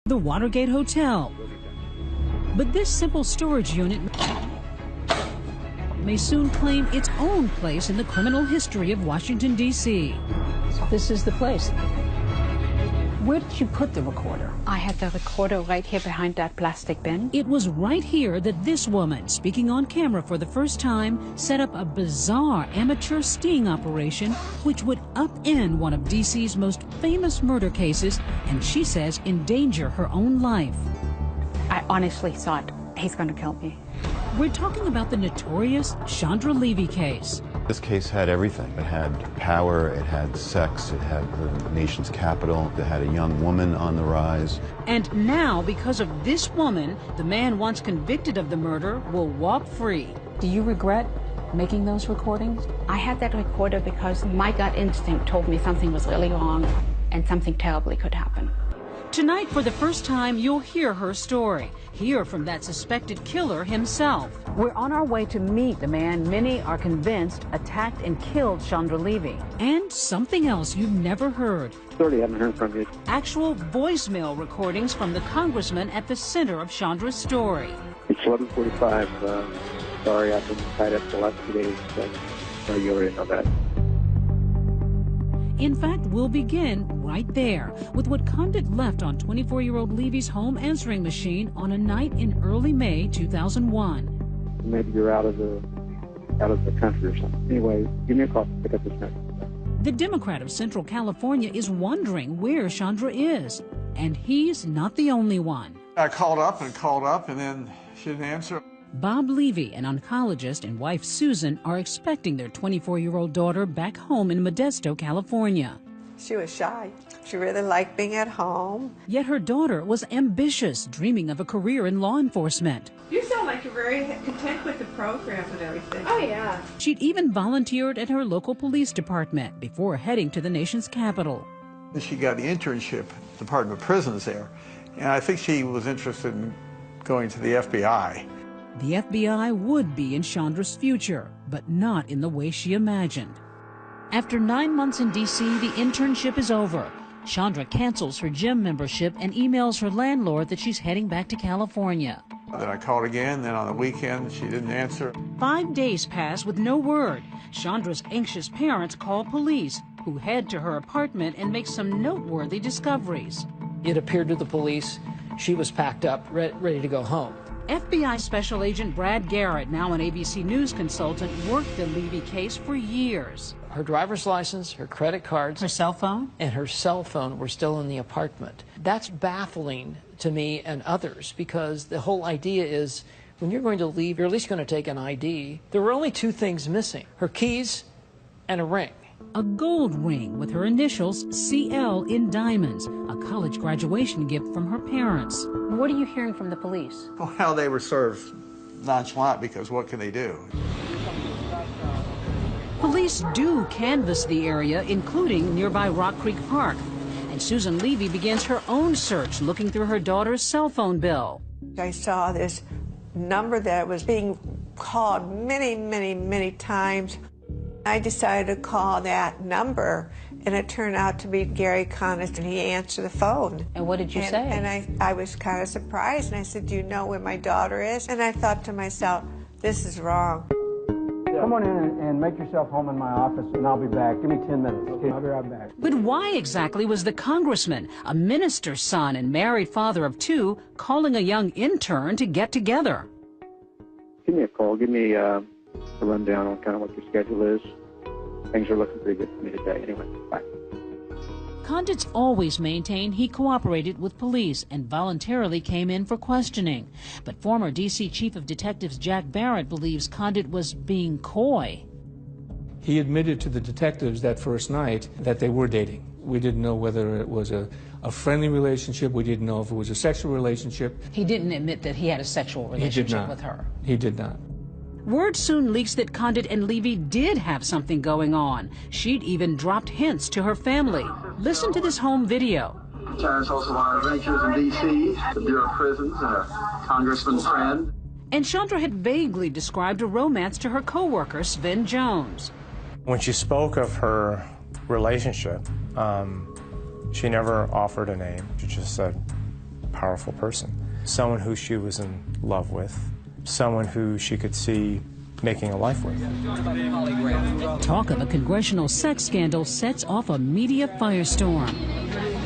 the Watergate Hotel. But this simple storage unit may soon claim its own place in the criminal history of Washington, D.C. This is the place. Where did you put the recorder? I had the recorder right here behind that plastic bin. It was right here that this woman, speaking on camera for the first time, set up a bizarre amateur sting operation which would upend one of D.C.'s most famous murder cases, and she says endanger her own life. I honestly thought, he's going to kill me. We're talking about the notorious Chandra Levy case. This case had everything. It had power, it had sex, it had the nation's capital, it had a young woman on the rise. And now, because of this woman, the man once convicted of the murder will walk free. Do you regret making those recordings? I had that recorder because my gut instinct told me something was really wrong and something terribly could happen. Tonight, for the first time, you'll hear her story. Hear from that suspected killer himself. We're on our way to meet the man many are convinced attacked and killed Chandra Levy. And something else you've never heard. Sorry, I haven't heard from you. Actual voicemail recordings from the congressman at the center of Chandra's story. It's 11:45. Sorry, I've been tied up the last 2 days. So you already know that. In fact, we'll begin right there with what Condit left on 24-year-old Levy's home answering machine on a night in early May 2001. Maybe you're out of the country or something. Anyway, give me a call to pick up this message. The Democrat of Central California is wondering where Chandra is, and he's not the only one. I called up, and then she didn't answer. Bob Levy, an oncologist, and wife Susan are expecting their 24-year-old daughter back home in Modesto, California. She was shy. She really liked being at home. Yet her daughter was ambitious, dreaming of a career in law enforcement. You sound like you're very content with the program and everything. Oh, yeah. She'd even volunteered at her local police department before heading to the nation's capital. She got the internship at the Department of Prisons there, and I think she was interested in going to the FBI. The FBI would be in Chandra's future, but not in the way she imagined. After 9 months in D.C., the internship is over. Chandra cancels her gym membership and emails her landlord that she's heading back to California. Then I called again, then on the weekend she didn't answer. 5 days pass with no word. Chandra's anxious parents call police, who head to her apartment and make some noteworthy discoveries. It appeared to the police she was packed up, ready to go home. FBI Special Agent Brad Garrett, now an ABC News consultant, worked the Levy case for years. Her driver's license, her credit cards, Her cell phone? and her cell phone were still in the apartment. That's baffling to me and others, because the whole idea is when you're going to leave, you're at least going to take an ID. There were only 2 things missing: her keys and a ring. A gold ring with her initials CL in diamonds, a college graduation gift from her parents. What are you hearing from the police? Well, they were sort of nonchalant because what can they do? Police do canvass the area, including nearby Rock Creek Park. And Susan Levy begins her own search, looking through her daughter's cell phone bill. I saw this number that was being called many, many, many times. I decided to call that number, and it turned out to be Gary Condit, and he answered the phone. And what did you say? And I was kind of surprised, and I said, "Do you know where my daughter is?" And I thought to myself, this is wrong. Come on in and make yourself home in my office, and I'll be back. Give me 10 minutes. Okay, I'll be right back. But why exactly was the congressman, a minister's son and married father of 2, calling a young intern to get together? Give me a call. Give me a rundown on kind of what your schedule is. Things are looking pretty good for me today. Anyway, bye. Condit's always maintained he cooperated with police and voluntarily came in for questioning. But former D.C. Chief of Detectives Jack Barrett believes Condit was being coy. He admitted to the detectives that first night that they were dating. We didn't know whether it was a friendly relationship. We didn't know if it was a sexual relationship. He didn't admit that he had a sexual relationship with her. He did not. Word soon leaks that Condit and Levy did have something going on. She'd even dropped hints to her family. Listen to this home video. Terrence also one of our adventures in D.C., the Bureau of Prisons, and a congressman's friend. And Chandra had vaguely described a romance to her co-worker, Sven Jones. When she spoke of her relationship, she never offered a name. She just said powerful person. Someone who she was in love with, someone who she could see making a life with. Talk of a congressional sex scandal sets off a media firestorm.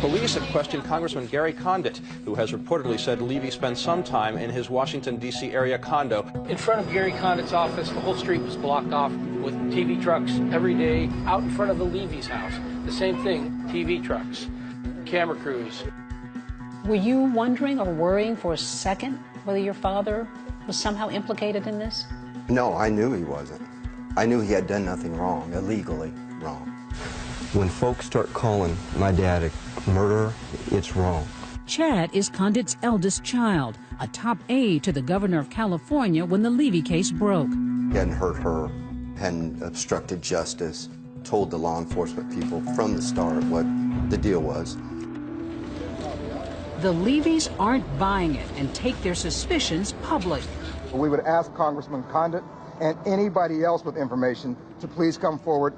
Police have questioned Congressman Gary Condit, who has reportedly said Levy spent some time in his Washington, D.C. area condo. In front of Gary Condit's office, the whole street was blocked off with TV trucks every day. Out in front of the Levy's house, the same thing, TV trucks, camera crews. Were you wondering or worrying for a second whether your father was somehow implicated in this? No, I knew he wasn't. I knew he had done nothing wrong, illegally wrong. When folks start calling my dad a murderer, it's wrong. Chad is Condit's eldest child, a top aide to the governor of California when the Levy case broke. He hadn't hurt her, hadn't obstructed justice, told the law enforcement people from the start what the deal was. The Levys aren't buying it and take their suspicions public. We would ask Congressman Condit and anybody else with information to please come forward.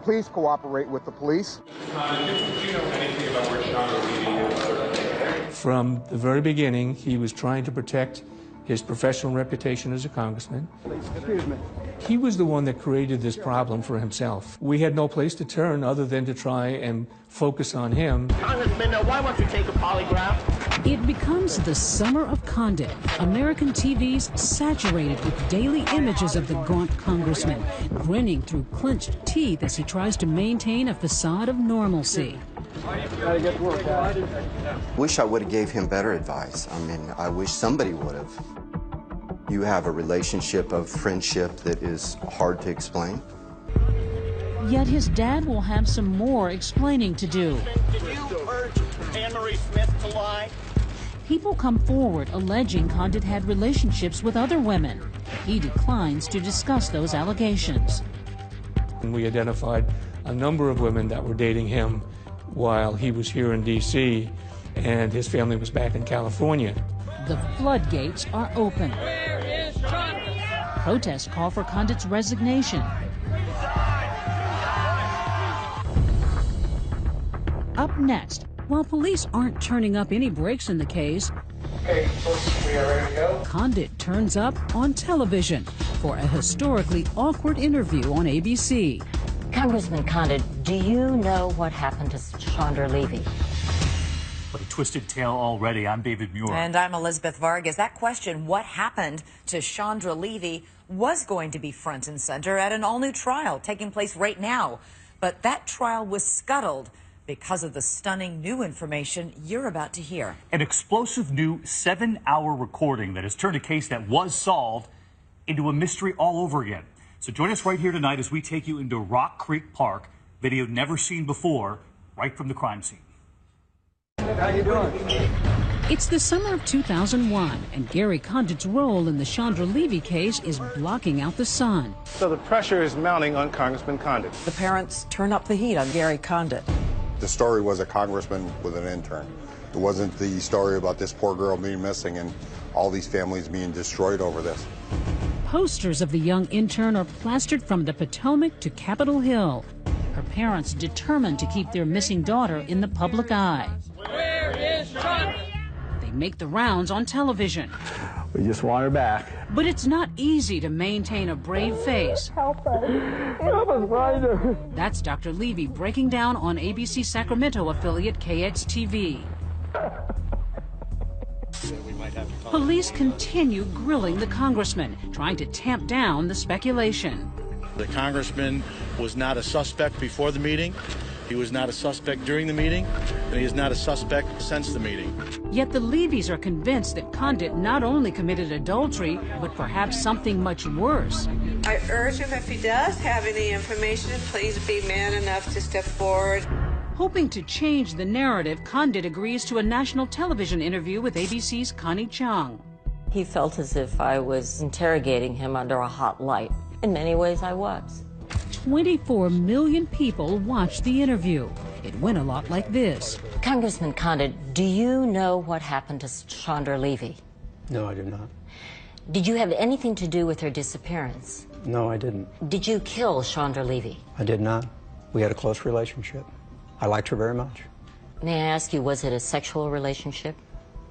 Please cooperate with the police. Do you know anything about where Chandra Levy is? From the very beginning, he was trying to protect his professional reputation as a congressman. Excuse me. He was the one that created this problem for himself. We had no place to turn other than to try and focus on him. Congressman, why won't you take a polygraph? It becomes the summer of Condit. American TV's saturated with daily images of the gaunt congressman, grinning through clenched teeth as he tries to maintain a facade of normalcy. Wish I would have gave him better advice. I mean, I wish somebody would have. You have a relationship of friendship that is hard to explain. Yet his dad will have some more explaining to do. Did you urge Anne-Marie Smith to lie? People come forward alleging Condit had relationships with other women. He declines to discuss those allegations. And we identified a number of women that were dating him while he was here in D.C. and his family was back in California. The floodgates are open. Where is Chandra? Protests call for Condit's resignation. Up next, while police aren't turning up any breaks in the case, Okay, folks, we are ready to go. Condit turns up on television for a historically awkward interview on ABC. Congressman Condit, do you know what happened to Chandra Levy? What a twisted tale already. I'm David Muir. And I'm Elizabeth Vargas. That question, what happened to Chandra Levy, was going to be front and center at an all-new trial taking place right now. But that trial was scuttled because of the stunning new information you're about to hear. An explosive new 7-hour recording that has turned a case that was solved into a mystery all over again. So join us right here tonight as we take you into Rock Creek Park, video never seen before, right from the crime scene. How you doing? It's the summer of 2001, and Gary Condit's role in the Chandra Levy case is blocking out the sun. So the pressure is mounting on Congressman Condit. The parents turn up the heat on Gary Condit. The story was a congressman with an intern. It wasn't the story about this poor girl being missing and all these families being destroyed over this. Posters of the young intern are plastered from the Potomac to Capitol Hill. Her parents determined to keep their missing daughter in the public eye. Where is Chandra? They make the rounds on television. We just want her back. But it's not easy to maintain a brave face. Help us. Help us find her. That's Dr. Levy breaking down on ABC Sacramento affiliate KXTV. Police continue grilling the congressman, trying to tamp down the speculation. The congressman was not a suspect before the meeting. He was not a suspect during the meeting, and he is not a suspect since the meeting. Yet the Levys are convinced that Condit not only committed adultery, but perhaps something much worse. I urge him, if he does have any information, please be man enough to step forward. Hoping to change the narrative, Condit agrees to a national television interview with ABC's Connie Chung. He felt as if I was interrogating him under a hot light. In many ways, I was. 24 million people watched the interview. It went a lot like this. Congressman Condit, do you know what happened to Chandra Levy? No, I do not. Did you have anything to do with her disappearance? No, I didn't. Did you kill Chandra Levy? I did not. We had a close relationship. I liked her very much. May I ask you, was it a sexual relationship?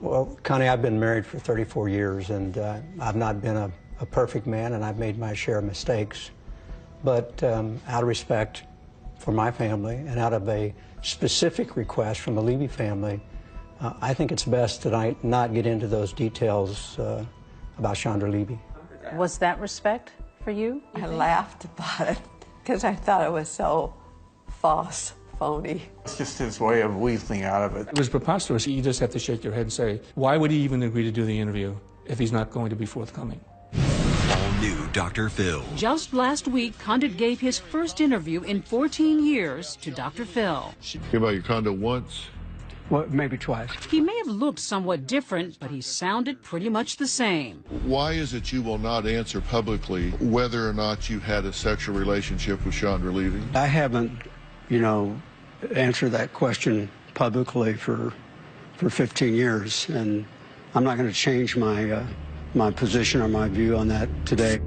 Well, Connie, I've been married for 34 years, and I've not been a perfect man, and I've made my share of mistakes. But out of respect for my family and out of a specific request from the Levy family, I think it's best that I not get into those details about Chandra Levy. Was that respect for you? I laughed about it because I thought it was so false, phony. It's just his way of weaseling out of it. It was preposterous. You just have to shake your head and say, why would he even agree to do the interview if he's not going to be forthcoming? All new Dr. Phil. Just last week, Condit gave his first interview in 14 years to Dr. Phil. Came out your condo once? Well, maybe twice. He may have looked somewhat different, but he sounded pretty much the same. Why is it you will not answer publicly whether or not you had a sexual relationship with Chandra Levy? I haven't, answered that question publicly for 15 years, and I'm not going to change my my position or my view on that today.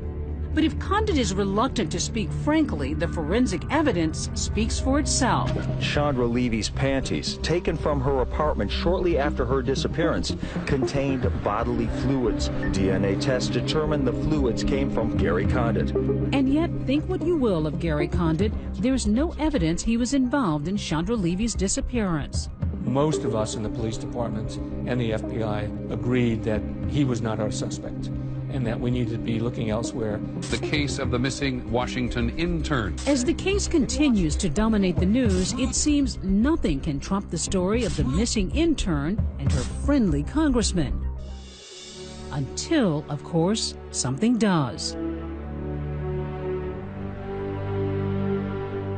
But if Condit is reluctant to speak frankly, the forensic evidence speaks for itself. Chandra Levy's panties, taken from her apartment shortly after her disappearance, contained bodily fluids. DNA tests determined the fluids came from Gary Condit. And yet, think what you will of Gary Condit, there's no evidence he was involved in Chandra Levy's disappearance. Most of us in the police department and the FBI agreed that he was not our suspect, and that we needed to be looking elsewhere. The case of the missing Washington intern. As the case continues to dominate the news, it seems nothing can trump the story of the missing intern and her friendly congressman. Until, of course, something does.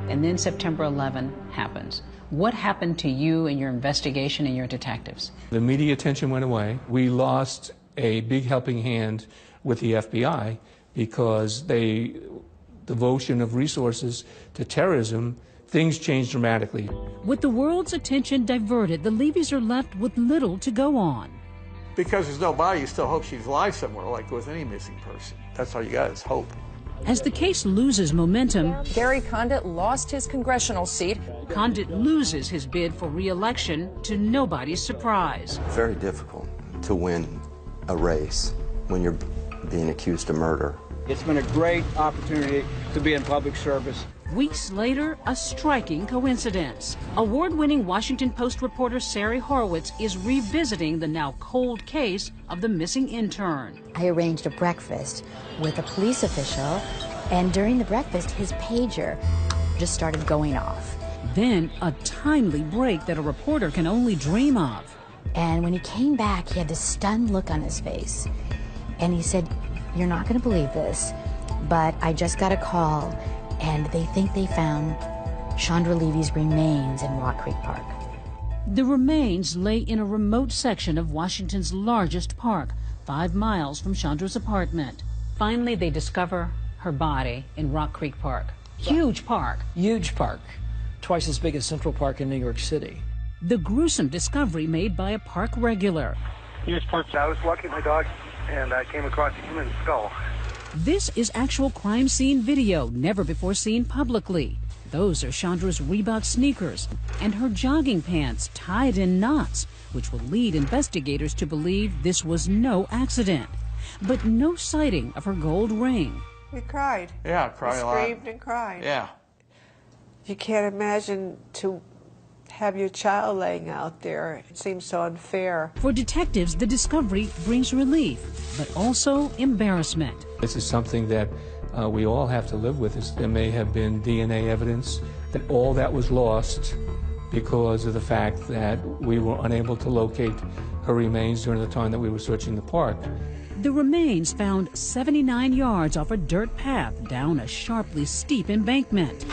And then September 11 happens. What happened to you and your investigation and your detectives? The media attention went away. We lost a big helping hand with the FBI because the devotion of resources to terrorism, things changed dramatically. With the world's attention diverted, the Levys are left with little to go on. Because there's no body, you still hope she's alive somewhere, like with any missing person. That's all you got is hope. As the case loses momentum, Gary Condit lost his congressional seat. Condit loses his bid for re-election to nobody's surprise. Very difficult to win a race when you're being accused of murder. It's been a great opportunity to be in public service. Weeks later, a striking coincidence. Award-winning Washington Post reporter Sari Horowitz is revisiting the now cold case of the missing intern. I arranged a breakfast with a police official, and during the breakfast, his pager just started going off. Then a timely break that a reporter can only dream of. And when he came back, he had this stunned look on his face. And he said, "You're not going to believe this, but I just got a call, and they think they found Chandra Levy's remains in Rock Creek Park." The remains lay in a remote section of Washington's largest park, 5 miles from Chandra's apartment. Finally, they discover her body in Rock Creek Park. Huge park. Huge park. Twice as big as Central Park in New York City. The gruesome discovery made by a park regular. I was walking my dog, and I came across a human skull. This is actual crime scene video, never before seen publicly. Those are Chandra's Reebok sneakers and her jogging pants tied in knots, which will lead investigators to believe this was no accident. But no sighting of her gold ring. We cried. Yeah, cried a lot. We screamed and cried. Yeah. You can't imagine to have your child laying out there. It seems so unfair. For detectives, the discovery brings relief, but also embarrassment. This is something that we all have to live with. There may have been DNA evidence that all that was lost because of the fact that we were unable to locate her remains during the time that we were searching the park. The remains found 79 yards off a dirt path down a sharply steep embankment.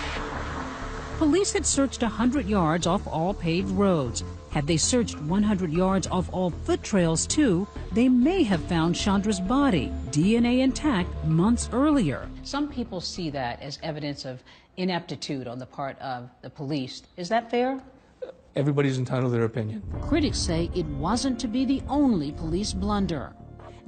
Police had searched 100 yards off all paved roads. Had they searched 100 yards off all foot trails too, they may have found Chandra's body, DNA intact, months earlier. Some people see that as evidence of ineptitude on the part of the police. Is that fair? Everybody's entitled to their opinion. Critics say it wasn't to be the only police blunder.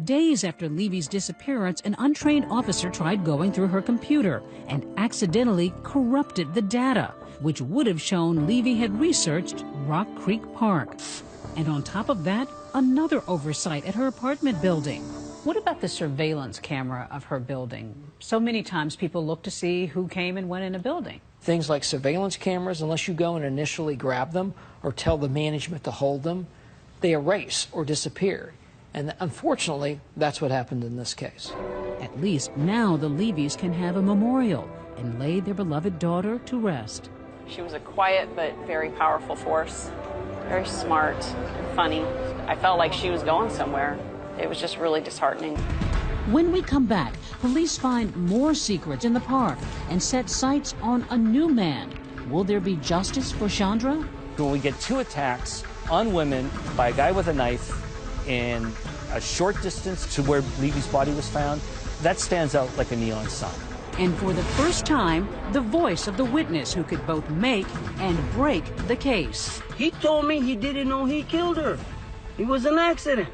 Days after Levy's disappearance, an untrained officer tried going through her computer and accidentally corrupted the data, which would have shown Levy had researched Rock Creek Park. And on top of that, another oversight at her apartment building. What about the surveillance camera of her building? So many times people look to see who came and went in a building. Things like surveillance cameras, unless you go and initially grab them or tell the management to hold them, they erase or disappear. And unfortunately, that's what happened in this case. At least now the Levys can have a memorial and lay their beloved daughter to rest. She was a quiet but very powerful force, very smart, funny. I felt like she was going somewhere. It was just really disheartening. When we come back, police find more secrets in the park and set sights on a new man. Will there be justice for Chandra? When we get 2 attacks on women by a guy with a knife in a short distance to where Levy's body was found, that stands out like a neon sign. And for the first time, the voice of the witness who could both make and break the case. He told me he didn't know he killed her. It was an accident.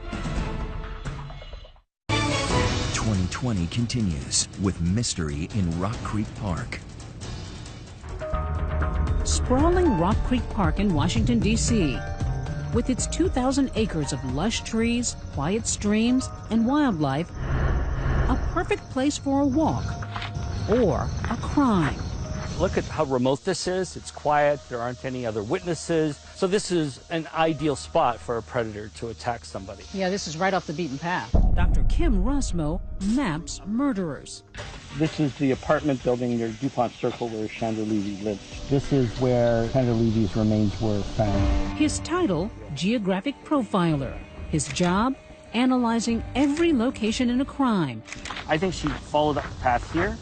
2020 continues with mystery in Rock Creek Park. Sprawling Rock Creek Park in Washington, D.C. With its 2,000 acres of lush trees, quiet streams, and wildlife, a perfect place for a walk or a crime. Look at how remote this is. It's quiet. There aren't any other witnesses. So this is an ideal spot for a predator to attack somebody. Yeah, this is right off the beaten path. Dr. Kim Rusmo maps murderers. This is the apartment building near DuPont Circle where Chandra Levy lived. This is where Chandra Levy's remains were found. His title, Geographic Profiler. His job, analyzing every location in a crime. I think she followed up the path here,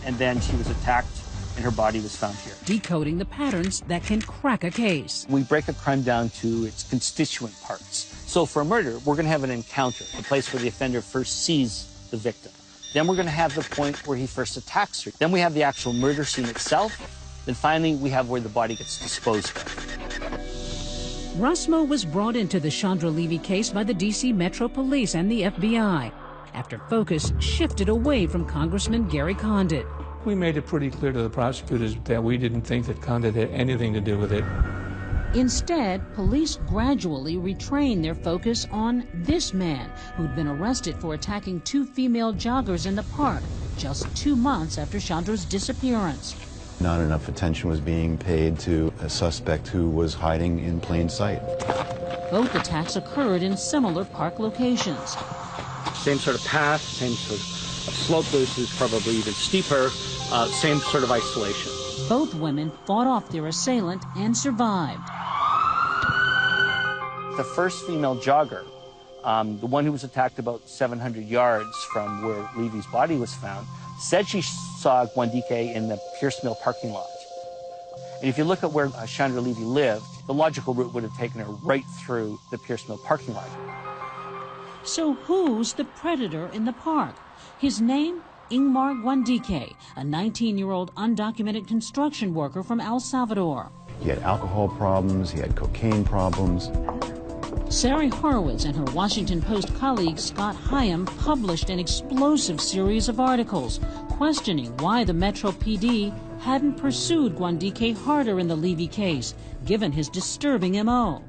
and then she was attacked, and her body was found here. Decoding the patterns that can crack a case. We break a crime down to its constituent parts. So for a murder, we're going to have an encounter, a place where the offender first sees the victim. Then we're going to have the point where he first attacks her. Then we have the actual murder scene itself. Then finally, we have where the body gets disposed of. Rusmo was brought into the Chandra Levy case by the D.C. Metro Police and the FBI after focus shifted away from Congressman Gary Condit. We made it pretty clear to the prosecutors that we didn't think that Condit had anything to do with it. Instead, police gradually retrained their focus on this man who'd been arrested for attacking 2 female joggers in the park just 2 months after Chandra's disappearance. Not enough attention was being paid to a suspect who was hiding in plain sight. Both attacks occurred in similar park locations. Same sort of path, same sort of slope. This is probably even steeper, same sort of isolation. Both women fought off their assailant and survived. The first female jogger, the one who was attacked about 700 yards from where Levy's body was found, said she saw Gwandike in the Pierce Mill parking lot. And if you look at where Chandra Levy lived, the logical route would have taken her right through the Pierce Mill parking lot. So who's the predator in the park? His name? Ingmar Gwandike, a 19-year-old undocumented construction worker from El Salvador. He had alcohol problems, he had cocaine problems. Sari Horowitz and her Washington Post colleague Scott Hyam published an explosive series of articles questioning why the Metro PD hadn't pursued Gwandike harder in the Levy case, given his disturbing M.O.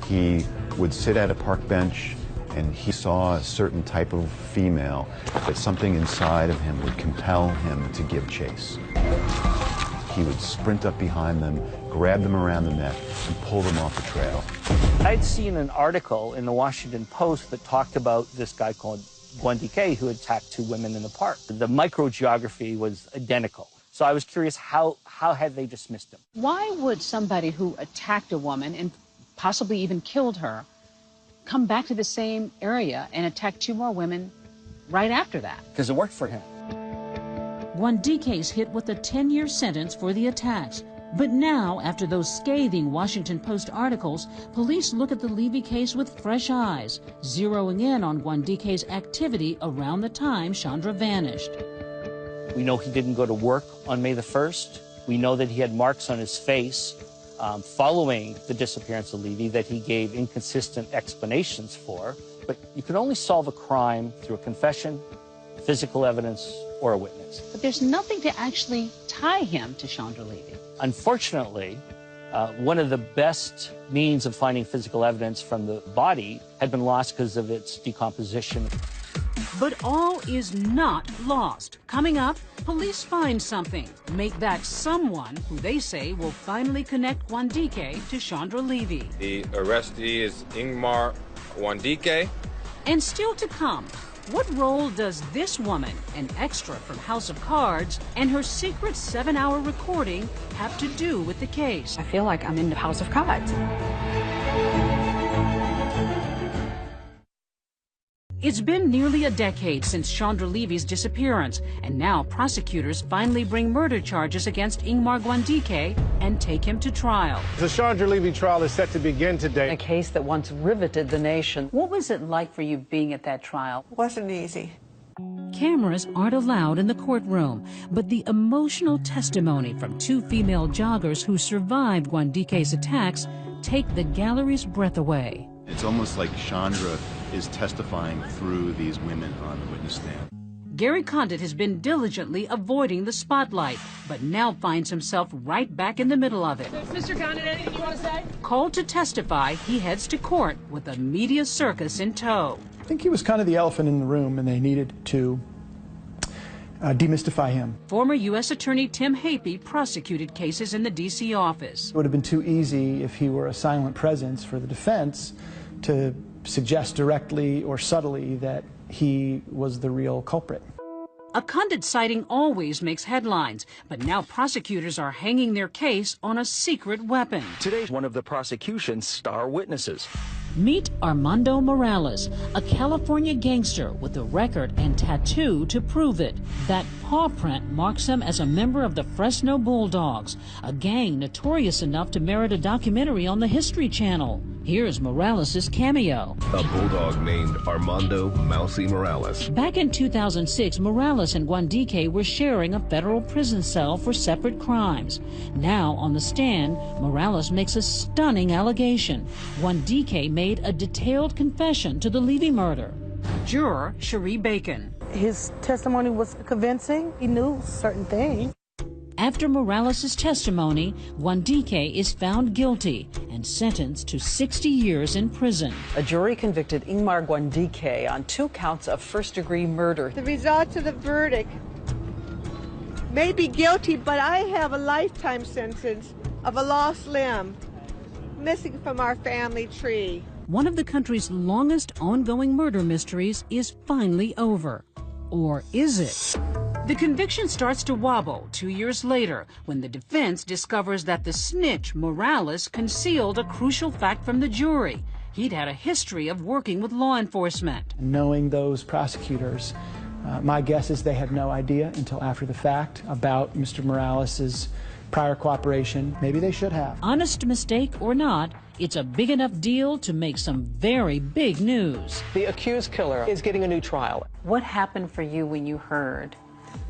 He would sit at a park bench and he saw a certain type of female, that something inside of him would compel him to give chase. He would sprint up behind them, grab them around the neck, and pull them off the trail. I'd seen an article in the Washington Post that talked about this guy called Gwandike who attacked 2 women in the park. The microgeography was identical. So I was curious, how had they dismissed him? Why would somebody who attacked a woman and possibly even killed her come back to the same area and attack 2 more women right after that? Because it worked for him. Gwandike's hit with a 10-year sentence for the attacks. But now, after those scathing Washington Post articles, police look at the Levy case with fresh eyes, zeroing in on Gwandike's activity around the time Chandra vanished. We know he didn't go to work on May the 1st. We know that he had marks on his face following the disappearance of Levy that he gave inconsistent explanations for. But you can only solve a crime through a confession, physical evidence, or a witness. But there's nothing to actually tie him to Chandra Levy. Unfortunately, One of the best means of finding physical evidence from the body had been lost because of its decomposition. But all is not lost. Coming up, police find something. Make that someone who they say will finally connect Gwandike to Chandra Levy. The arrestee is Ingmar Gwandike. And still to come, what role does this woman, an extra from House of Cards, and her secret 7-hour recording have to do with the case? I feel like I'm in the House of Cards. It's been nearly a decade since Chandra Levy's disappearance, and now prosecutors finally bring murder charges against Ingmar Gwandike and take him to trial. The Chandra Levy trial is set to begin today. A case that once riveted the nation. What was it like for you being at that trial? Wasn't easy. Cameras aren't allowed in the courtroom, but the emotional testimony from 2 female joggers who survived Gwandike's attacks take the gallery's breath away. It's almost like Chandra is testifying through these women on the witness stand. Gary Condit has been diligently avoiding the spotlight, but now finds himself right back in the middle of it. Mr. Condit, anything you want to say? Called to testify, he heads to court with a media circus in tow. I think he was kind of the elephant in the room, and they needed to demystify him. Former U.S. Attorney Tim Hapey prosecuted cases in the D.C. office. It would have been too easy if he were a silent presence for the defense to suggest directly or subtly that he was the real culprit. A Condit sighting always makes headlines, but now prosecutors are hanging their case on a secret weapon. Today's one of the prosecution's star witnesses. Meet Armando Morales, a California gangster with a record and tattoo to prove it. That paw print marks him as a member of the Fresno Bulldogs, a gang notorious enough to merit a documentary on the History Channel. Here's Morales' cameo. A bulldog named Armando Mousy Morales. Back in 2006, Morales and Gwandike were sharing a federal prison cell for separate crimes. Now, on the stand, Morales makes a stunning allegation. Gwandike made a detailed confession to the Levy murder. Juror Cherie Bacon. His testimony was convincing. He knew certain things. After Morales' testimony, Gwandike is found guilty and sentenced to 60 years in prison. A jury convicted Ingmar Gwandike on 2 counts of first-degree murder. The results of the verdict may be guilty, but I have a lifetime sentence of a lost limb missing from our family tree. One of the country's longest ongoing murder mysteries is finally over. Or is it? The conviction starts to wobble 2 years later when the defense discovers that the snitch, Morales, concealed a crucial fact from the jury. He'd had a history of working with law enforcement. Knowing those prosecutors, my guess is they had no idea until after the fact about Mr. Morales' prior cooperation. Maybe they should have. Honest mistake or not, it's a big enough deal to make some very big news. The accused killer is getting a new trial. What happened for you when you heard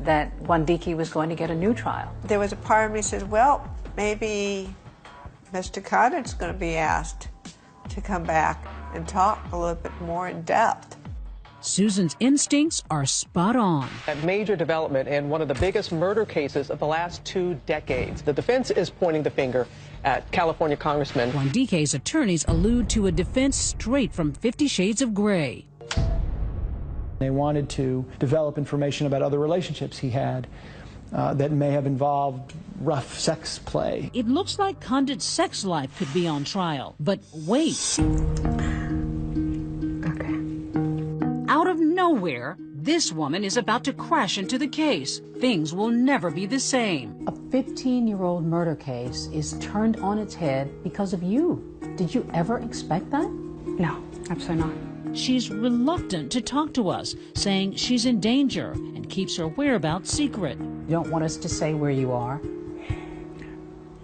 that Gwandike was going to get a new trial? There was a part of me that said, well, maybe Mr. Condit's going to be asked to come back and talk a little bit more in depth. Susan's instincts are spot on. A major development in one of the biggest murder cases of the last 2 decades. The defense is pointing the finger at California Congressman. Gwandike's attorneys allude to a defense straight from 50 Shades of Grey. They wanted to develop information about other relationships he had that may have involved rough sex play. It looks like Condit's sex life could be on trial, but wait. Out of nowhere, this woman is about to crash into the case. Things will never be the same. A 15-year-old murder case is turned on its head because of you. Did you ever expect that? No, absolutely not. She's reluctant to talk to us, saying she's in danger and keeps her whereabouts secret. You don't want us to say where you are?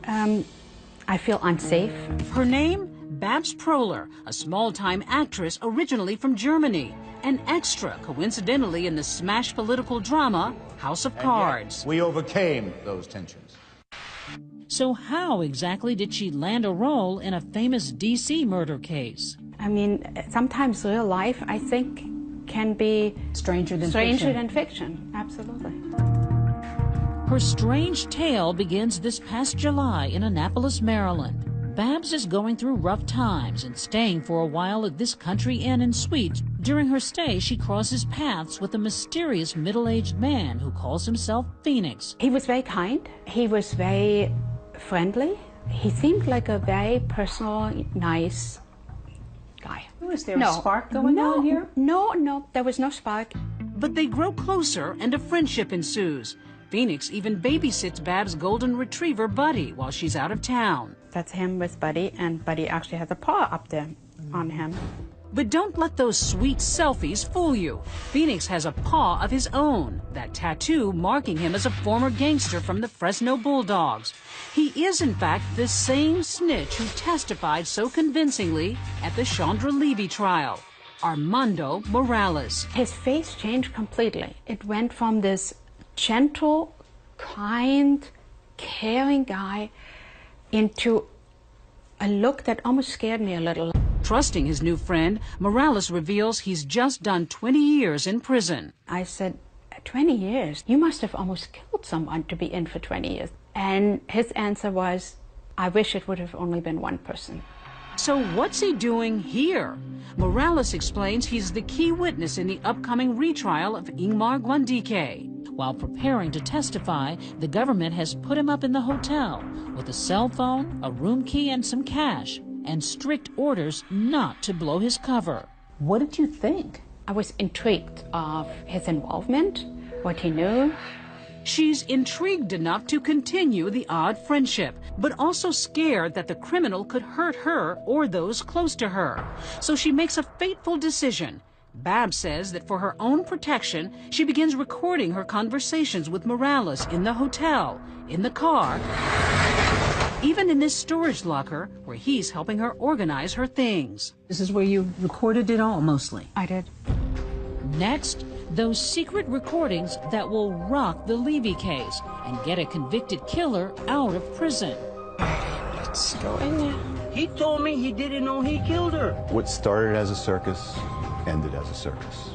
I feel unsafe. Her name? Babs Prohler, a small-time actress originally from Germany. An extra, coincidentally, in the smash political drama, House of Cards. We overcame those tensions. So how exactly did she land a role in a famous D.C. murder case? I mean, sometimes real life, I think, can be stranger than fiction. Absolutely. Her strange tale begins this past July in Annapolis, Maryland. Babs is going through rough times and staying for a while at this country inn and suite. During her stay, she crosses paths with a mysterious middle-aged man who calls himself Phoenix. He was very kind. He was very friendly. He seemed like a very personal, nice guy. Was there a spark going on here? No, there was no spark. But they grow closer and a friendship ensues. Phoenix even babysits Babs' golden retriever, Buddy, while she's out of town. That's him with Buddy, and Buddy actually has a paw up there on him. But don't let those sweet selfies fool you. Phoenix has a paw of his own, that tattoo marking him as a former gangster from the Fresno Bulldogs. He is, in fact, the same snitch who testified so convincingly at the Chandra Levy trial, Armando Morales. His face changed completely. It went from this gentle, kind, caring guy into a look that almost scared me a little. Trusting his new friend, Morales reveals he's just done 20 years in prison. I said, 20 years? You must have almost killed someone to be in for 20 years. And his answer was, I wish it would have only been one person. So what's he doing here? Morales explains he's the key witness in the upcoming retrial of Ingmar Guandike. While preparing to testify, the government has put him up in the hotel with a cell phone, a room key, and some cash, and strict orders not to blow his cover. What did you think? I was intrigued of his involvement, what he knew. She's intrigued enough to continue the odd friendship, but also scared that the criminal could hurt her or those close to her. So she makes a fateful decision. Babs says that for her own protection, she begins recording her conversations with Morales in the hotel, in the car, even in this storage locker where he's helping her organize her things. This is where you recorded it all, mostly. I did. Next, those secret recordings that will rock the Levy case and get a convicted killer out of prison. Let's go in there. He told me he didn't know he killed her. What started as a circus ended as a circus.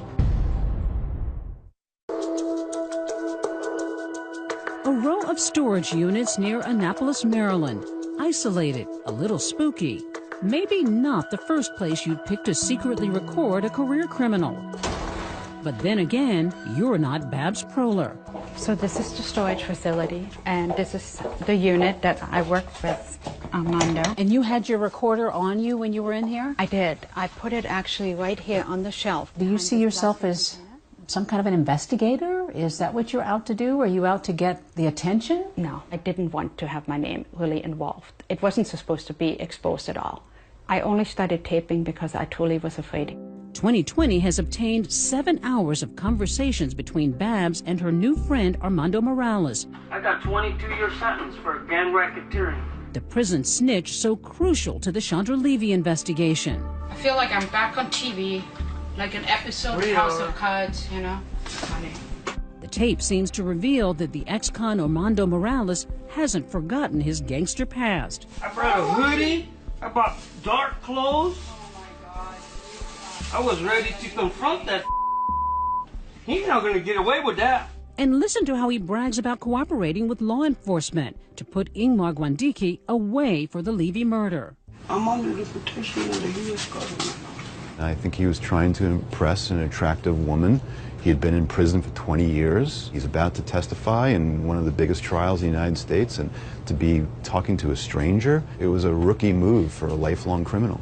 A row of storage units near Annapolis, Maryland. Isolated, a little spooky. Maybe not the first place you'd pick to secretly record a career criminal. But then again, you're not Babs Proler. So this is the storage facility, and this is the unit that I worked with Armando. And you had your recorder on you when you were in here? I did. I put it actually right here on the shelf. Do you see yourself as some kind of an investigator? Is that what you're out to do? Are you out to get the attention? No, I didn't want to have my name really involved. It wasn't supposed to be exposed at all. I only started taping because I truly was afraid. 2020 has obtained 7 hours of conversations between Babs and her new friend Armando Morales. I got 22-year sentence for gang racketeering. The prison snitch so crucial to the Chandra Levy investigation. I feel like I'm back on TV, like an episode of House of Cards, you know? Funny. The tape seems to reveal that the ex-con Armando Morales hasn't forgotten his gangster past. I brought a hoodie. I bought dark clothes. I was ready to confront that. He's not going to get away with that. And listen to how he brags about cooperating with law enforcement to put Ingmar Guandike away for the Levy murder. I'm under the protection of the U.S. government. I think he was trying to impress an attractive woman. He had been in prison for 20 years. He's about to testify in one of the biggest trials in the United States, and to be talking to a stranger, it was a rookie move for a lifelong criminal.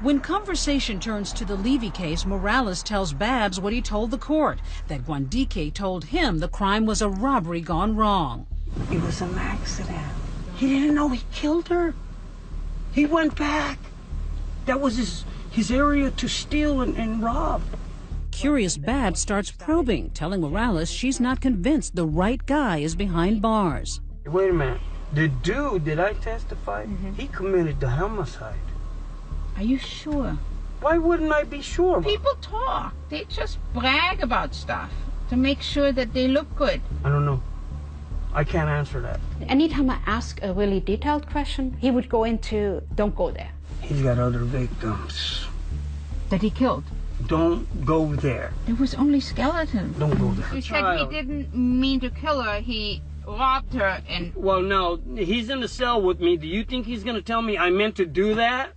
When conversation turns to the Levy case, Morales tells Babs what he told the court, that Guandike told him the crime was a robbery gone wrong. It was an accident. He didn't know he killed her. He went back. That was his area to steal and rob. Curious Babs starts probing, telling Morales she's not convinced the right guy is behind bars. Wait a minute. The dude that I testified, he committed the homicide. Are you sure? Why wouldn't I be sure? People talk. They just brag about stuff to make sure that they look good. I don't know. I can't answer that. Anytime I ask a really detailed question, he would go into, don't go there. He's got other victims. That he killed? Don't go there. There was only skeleton. Don't go there. You said he didn't mean to kill her. He robbed her and... Well, no, he's in the cell with me. Do you think he's going to tell me I meant to do that?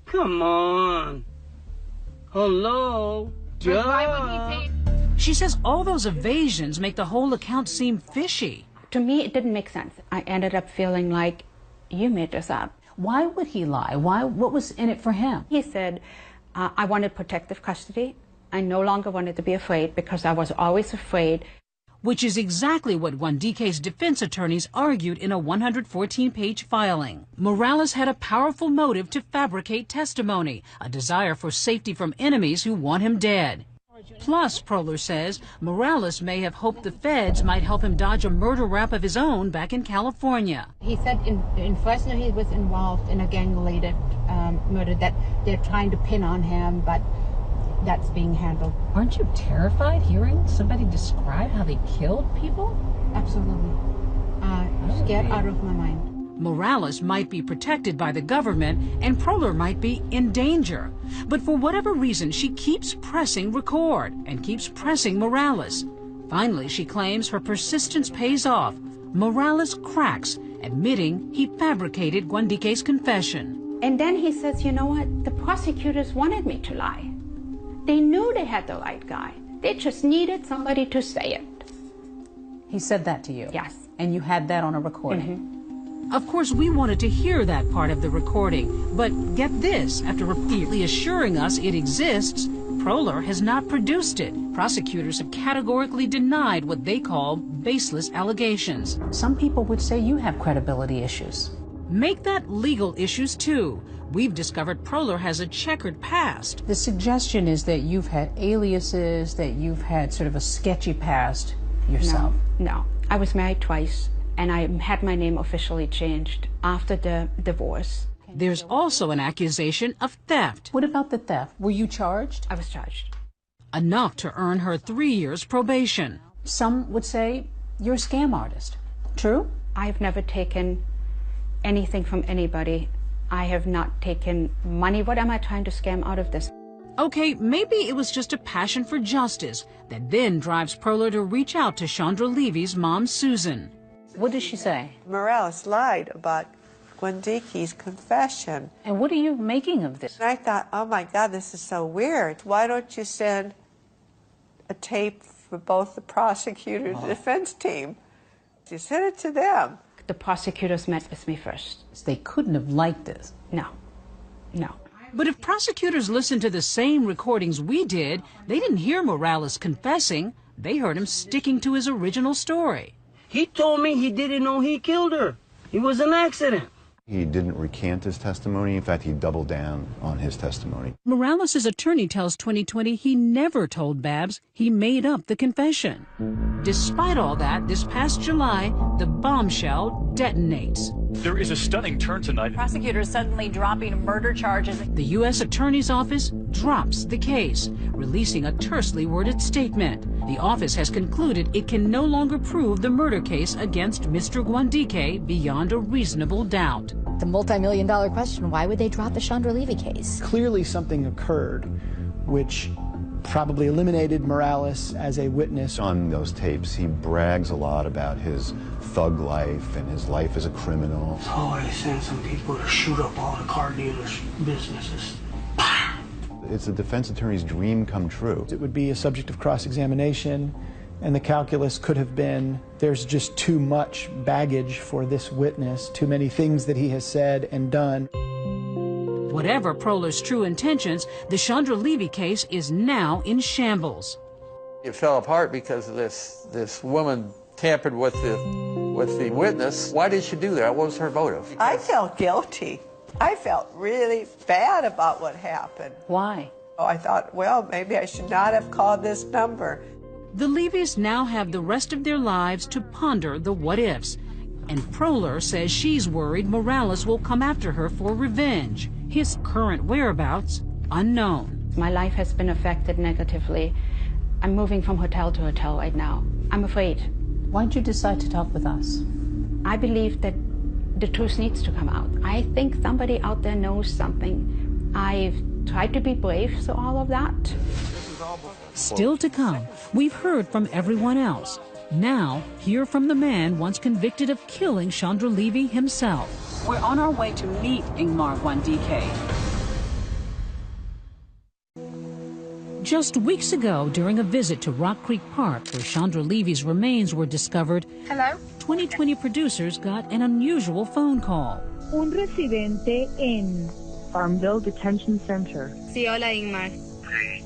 Come on. Hello? But why would he pay? She says all those evasions make the whole account seem fishy. To me, it didn't make sense. I ended up feeling like, you made this up. Why would he lie? What was in it for him? He said, I wanted protective custody. I no longer wanted to be afraid because I was always afraid. Which is exactly what Wandike's defense attorneys argued in a 114-page filing. Morales had a powerful motive to fabricate testimony, a desire for safety from enemies who want him dead. Plus, Proler says, Morales may have hoped the feds might help him dodge a murder rap of his own back in California. He said in Fresno he was involved in a gang-related murder that they're trying to pin on him, but that's being handled. Aren't you terrified hearing somebody describe how they killed people? Absolutely. Scared out of my mind. Morales might be protected by the government and Proler might be in danger. But for whatever reason, she keeps pressing record and keeps pressing Morales. Finally, she claims her persistence pays off. Morales cracks, admitting he fabricated Wandike's confession. And then he says, you know what? The prosecutors wanted me to lie. They knew they had the right guy. They just needed somebody to say it. He said that to you? Yes. And you had that on a recording? Mm-hmm. Of course, we wanted to hear that part of the recording, but get this, after repeatedly assuring us it exists, Proler has not produced it. Prosecutors have categorically denied what they call baseless allegations. Some people would say you have credibility issues. Make that legal issues too. We've discovered Proler has a checkered past. The suggestion is that you've had aliases, that you've had sort of a sketchy past yourself. No. I was married twice, and I had my name officially changed after the divorce. There's also an accusation of theft. What about the theft? Were you charged? I was charged. Enough to earn her 3 years probation. Some would say you're a scam artist. True? I've never taken anything from anybody. I have not taken money. What am I trying to scam out of this? Okay, maybe it was just a passion for justice that then drives Proler to reach out to Chandra Levy's mom, Susan. What did she say? Morales lied about Wandike's confession. And what are you making of this? And I thought, oh my God, this is so weird. Why don't you send a tape for both the prosecutor and the defense team? You send it to them. The prosecutors met with me first. So they couldn't have liked this. No. But if prosecutors listened to the same recordings we did, they didn't hear Morales confessing. They heard him sticking to his original story. He told me he didn't know he killed her. It was an accident. He didn't recant his testimony. In fact, he doubled down on his testimony. Morales' attorney tells 2020 he never told Babs he made up the confession. Despite all that, this past July, the bombshell detonates. There is a stunning turn tonight. Prosecutors suddenly dropping murder charges. The U.S. Attorney's Office drops the case, releasing a tersely worded statement. The office has concluded it can no longer prove the murder case against Mr. Wandike beyond a reasonable doubt. The multi-million-dollar question, why would they drop the Chandra Levy case? Clearly something occurred which probably eliminated Morales as a witness. On those tapes, he brags a lot about his thug life and his life as a criminal. Oh, I sent some people to shoot up all the car dealers' businesses. It's a defense attorney's dream come true. It would be a subject of cross-examination, and the calculus could have been, there's just too much baggage for this witness, too many things that he has said and done. Whatever Proler's true intentions, the Chandra Levy case is now in shambles. It fell apart because this woman tampered with the witness. Why did she do that? What was her motive? I felt guilty. I felt really bad about what happened. Why? Oh, I thought, well, maybe I should not have called this number. The Levys now have the rest of their lives to ponder the what-ifs. And Proler says she's worried Morales will come after her for revenge. His current whereabouts, unknown. My life has been affected negatively. I'm moving from hotel to hotel right now. I'm afraid. Why'd you decide to talk with us? I believe that the truth needs to come out. I think somebody out there knows something. I've tried to be brave through all of that. Still to come, we've heard from everyone else. Now, hear from the man once convicted of killing Chandra Levy himself. We're on our way to meet Ingmar Wandike. Just weeks ago, during a visit to Rock Creek Park, where Chandra Levy's remains were discovered, Hello? 2020 producers got an unusual phone call. Un residente en Farmville Detention Center. Sí, hola, Ingmar.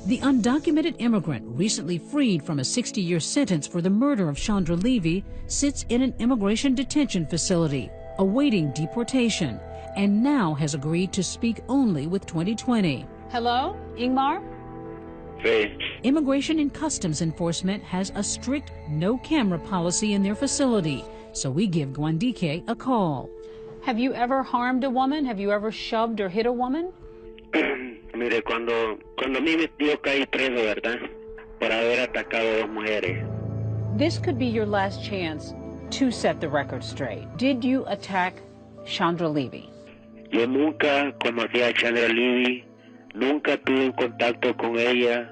The undocumented immigrant, recently freed from a 60-year sentence for the murder of Chandra Levy, sits in an immigration detention facility, awaiting deportation, and now has agreed to speak only with 2020. Hello, Ingmar? Sí. Immigration and Customs Enforcement has a strict no-camera policy in their facility, so we give Wandike a call. Have you ever harmed a woman? Have you ever shoved or hit a woman? Mire, cuando a mí yo caí preso, ¿verdad? Por haber atacado a dos mujeres. This could be your last chance to set the record straight. Did you attack Chandra Levy? Yo nunca conocí a Chandra Levy, nunca tuve un contacto con ella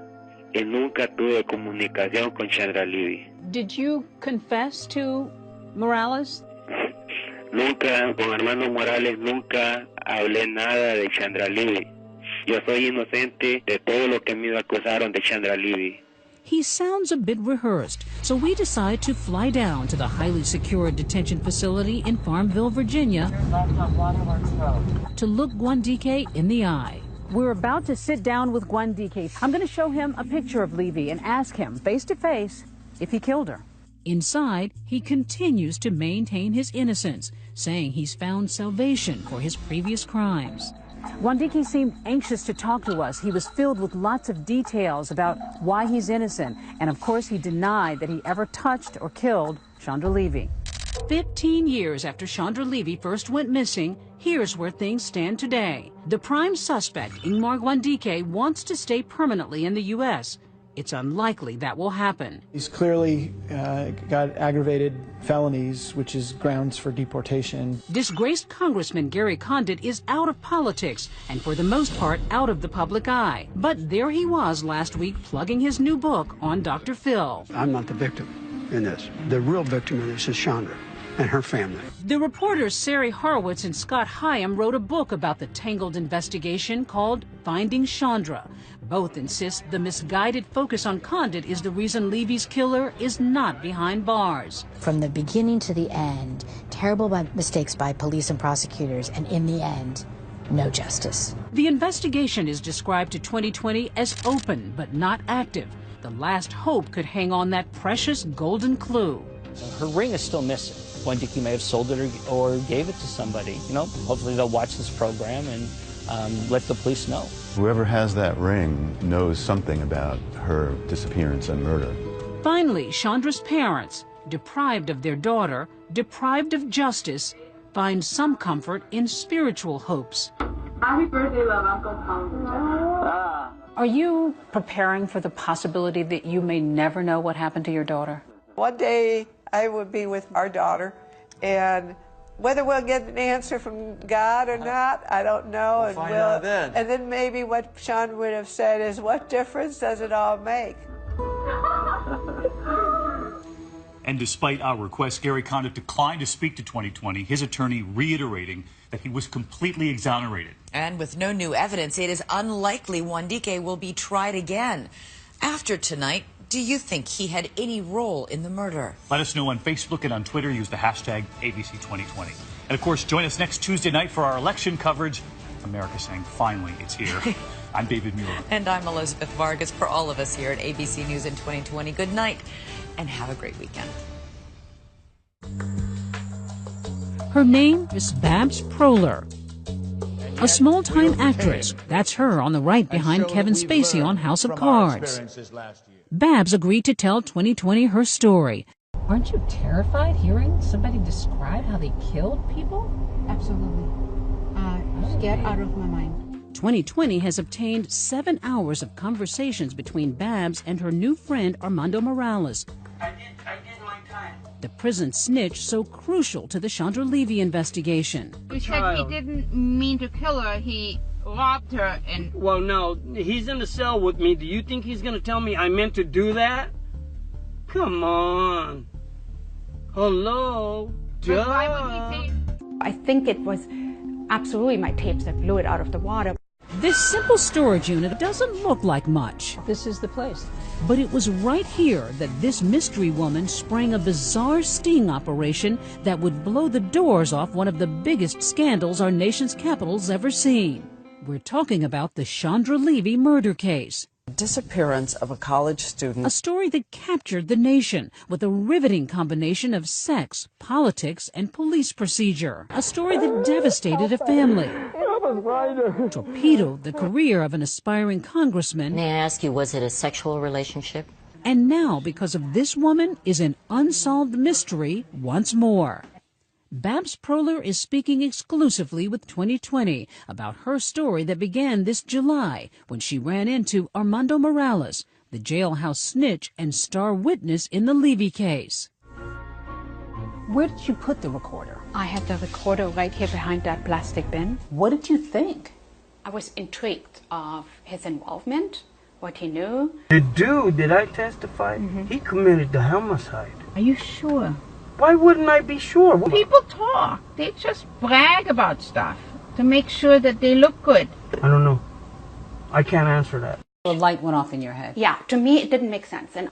y nunca tuve comunicación con Chandra Levy. Did you confess to Morales? Nunca, con hermano Morales, nunca hablé nada de Chandra Levy. Yo soy inocente de todo lo que me acusaron de Chandra Levy. He sounds a bit rehearsed, so we decide to fly down to the highly secured detention facility in Farmville, Virginia, to look Wandike in the eye. We're about to sit down with Wandike. I'm going to show him a picture of Levy and ask him, face to face, if he killed her. Inside, he continues to maintain his innocence, saying he's found salvation for his previous crimes. Wandike seemed anxious to talk to us. He was filled with lots of details about why he's innocent. And of course, he denied that he ever touched or killed Chandra Levy. 15 years after Chandra Levy first went missing, here's where things stand today. The prime suspect, Ingmar Wandike, wants to stay permanently in the U.S. It's unlikely that will happen. He's clearly got aggravated felonies, which is grounds for deportation. Disgraced Congressman Gary Condit is out of politics and for the most part out of the public eye. But there he was last week plugging his new book on Dr. Phil. I'm not the victim in this. The real victim in this is Chandra and her family. The reporters Sari Horowitz and Scott Hyam wrote a book about the tangled investigation called Finding Chandra. Both insist the misguided focus on Condit is the reason Levy's killer is not behind bars. From the beginning to the end, terrible mistakes by police and prosecutors, and in the end, no justice. The investigation is described to 2020 as open but not active. The last hope could hang on that precious golden clue. Her ring is still missing. Wandike may have sold it or gave it to somebody. You know, hopefully they'll watch this program and let the police know. Whoever has that ring knows something about her disappearance and murder. Finally, Chandra's parents, deprived of their daughter, deprived of justice, find some comfort in spiritual hopes. Happy birthday, love, Uncle Tom. Are you preparing for the possibility that you may never know what happened to your daughter? One day I would be with our daughter, and whether we'll get an answer from God or not, I don't know. We'll find out then. And then maybe what Sean would have said is, what difference does it all make? And despite our request, Gary Condit declined to speak to 2020, his attorney reiterating that he was completely exonerated. And with no new evidence, it is unlikely Wandike will be tried again. After tonight, do you think he had any role in the murder? Let us know on Facebook and on Twitter. Use the hashtag ABC2020. And of course, join us next Tuesday night for our election coverage. America saying, finally, it's here. I'm David Muir. And I'm Elizabeth Vargas. For all of us here at ABC News in 2020, good night and have a great weekend. Her name is Babs Proler, a small-time actress. That's her on the right behind Kevin Spacey on House of Cards. Babs agreed to tell 2020 her story. Aren't you terrified hearing somebody describe how they killed people? Absolutely. Scared out of my mind. 2020 has obtained 7 hours of conversations between Babs and her new friend Armando Morales, I did my time. the prison snitch so crucial to the Chandra Levy investigation. He said he didn't mean to kill her. He robbed her and... Well, no, he's in the cell with me. Do you think he's going to tell me I meant to do that? Come on. Hello? But why would he pay? I think it was absolutely my tapes that blew it out of the water. This simple storage unit doesn't look like much. This is the place. But it was right here that this mystery woman sprang a bizarre sting operation that would blow the doors off one of the biggest scandals our nation's capital's ever seen. We're talking about the Chandra Levy murder case. Disappearance of a college student. A story that captured the nation with a riveting combination of sex, politics, and police procedure. A story that devastated a family. Torpedoed the career of an aspiring congressman. May I ask you, was it a sexual relationship? And now, because of this woman, is an unsolved mystery once more. Babs Proler is speaking exclusively with 2020 about her story that began this July when she ran into Armando Morales, the jailhouse snitch and star witness in the Levy case. Where did you put the recorder? I had the recorder right here behind that plastic bin. What did you think? I was intrigued of his involvement, what he knew. The dude that I testified, he committed the homicide. Are you sure? Why wouldn't I be sure? People talk. They just brag about stuff to make sure that they look good. I don't know. I can't answer that. The light went off in your head. Yeah, to me it didn't make sense. And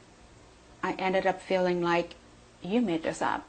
I ended up feeling like, you made this up.